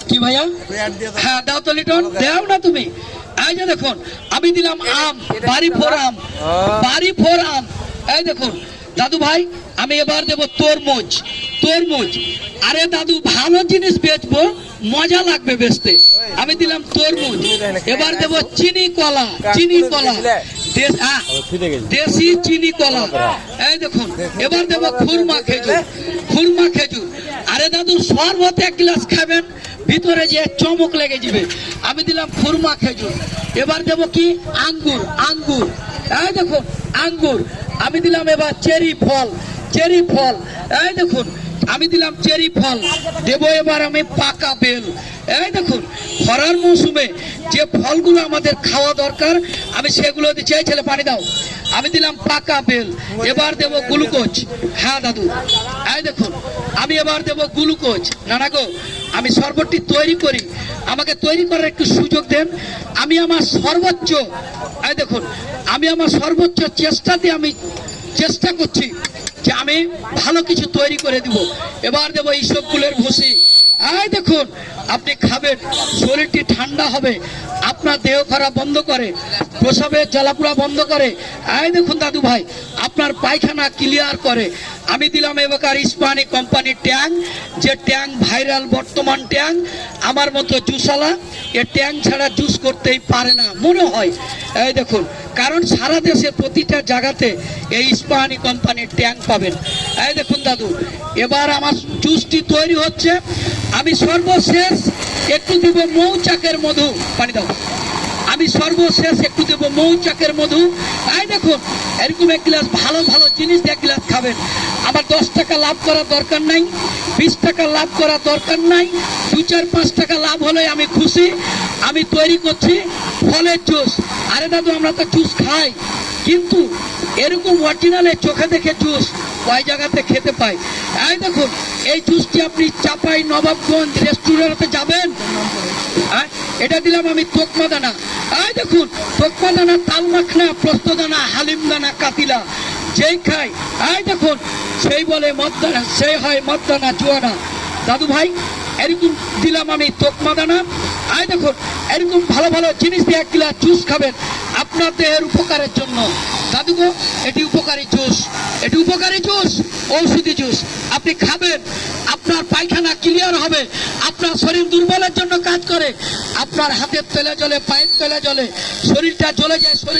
কি ভাইয়া? হ্যাঁ দাও তো লিটন, দাও না তুমি। এই যে দেখুন আমি দিলাম আম, বাড়ি ফোর আম, বাড়ি ফোর আম। এই দেখুন দাদু ভাই আমি এবার দেবো তরমুজ, তরমুজ। আরে দাদু ভালো জিনিস বেচবো, মজা লাগবে বেচতে, আমি দিলাম তরমুজ। এবার দেবো চিনি কলা, চিনি কলা, দেশি চিনি কলা। এই দেখুন এবার দেবো খুরমা খেজুর, খুরমা খেজুর। আরে দাদু শরবত এক গ্লাস খাবেন, ভিতরে যে চমক লেগে যাবে, আমি দিলাম খুরমা খেজুর। এবার দেবো কি আঙ্গুর, আঙ্গুর। এই দেখুন আঙ্গুর, আমি দিলাম এবার চেরি ফল, চেরি ফল। এই দেখুন আমি দিলাম চেরি ফল। দেবো এবার আমি পাকা বেল। এই দেখুন খরার মৌসুমে যে ফলগুলো আমাদের খাওয়া দরকার আমি সেগুলো দিচ্ছি। এই ছেলে পানি দাও। আমি দিলাম পাকা বেল। এবার দেব গ্লুকোজ। হ্যাঁ দাদু এই দেখুন আমি এবার দেব গ্লুকোজ। নানা গো আমি শরবতটি তৈরি করি, আমাকে তৈরি করার একটু সুযোগ দেন। আমি আমার সর্বোচ্চ, এই দেখুন আমি আমার সর্বোচ্চ চেষ্টাতে আমি চেষ্টা করছি যে আমি ভালো কিছু তৈরি করে দিব। এবার দেবো ইসবগুলের ভুসি। এই দেখুন আপনি খাবেন, শরীরটি ঠান্ডা হবে, আপনার দেহ খারাপ বন্ধ করে, প্রসাবের জ্বালাপোড়া বন্ধ করে। এই দেখুন দাদু ভাই আপনার পায়খানা ক্লিয়ার করে। আমি দিলাম এবার ইস্পানি কোম্পানির ট্যাং, যে ট্যাং ভাইরাল বর্তমান ট্যাং। আমার মতো জুসালা এ ট্যাং ছাড়া জুস করতেই পারে না মনে হয়। এই দেখুন কারণ সারা দেশে প্রতিটা জায়গাতে এই ইস্পানি কোম্পানির ট্যাং পাবেন। এই দেখুন দাদু এবার আমার জুসটি তৈরি হচ্ছে। আমি সর্বশেষ একটু দিব মৌচাকের মধু। পানি দাও। আমি সর্বশেষ একটু দেবো মৌচাকের মধু। এই দেখুন এরকম এক গ্লাস ভালো ভালো জিনিস এক গ্লাস খাবেন। আমার 10 টাকা লাভ করার দরকার নাই, 20 টাকা লাভ করার দরকার নাই, 2-4-5 টাকা লাভ হলে আমি খুশি। আমি তৈরি করছি ফলের জুস। আরে দাদু আমরা তো জুস খাই, কিন্তু এরকম অরিজিনালে চোখে দেখে জুস কয় জায়গাতে খেতে পাই। এই দেখুন এই জুসটি আপনি চাপাই নবাবগঞ্জ রেস্টুরেন্টে যাবেন। এটা দিলাম আমি তোকমা দানা। এই দেখুন তোকমা দানা, তাল মাখনা, প্রস্ত দানা, হালিম দানা, কাতিলা যেই খাই এই দেখুন সেই বলে মদদানা, সেই হয় মদদানা জোয়ানা। দাদু ভাই এরকম দিলাম আমি তোকমা দানা। এই দেখুন এরকম ভালো ভালো জিনিস দিয়ে এক গ্লাস জুস খাবেন আপনার দেহের উপকারের জন্য। দাদু গো এটি উপকারী জুস, এটি উপকারী জুস, ঔষধি জুস। আপনি খাবেন, আপনার পায়খানা ক্লিয়ার হবে, আপনার শরীর দুর্বলের জন্য কাজ করে, আপনার হাতের তেলে জ্বলে, পায়ের তেলে জ্বলে, শরীরটা জ্বলে যায়, শরীর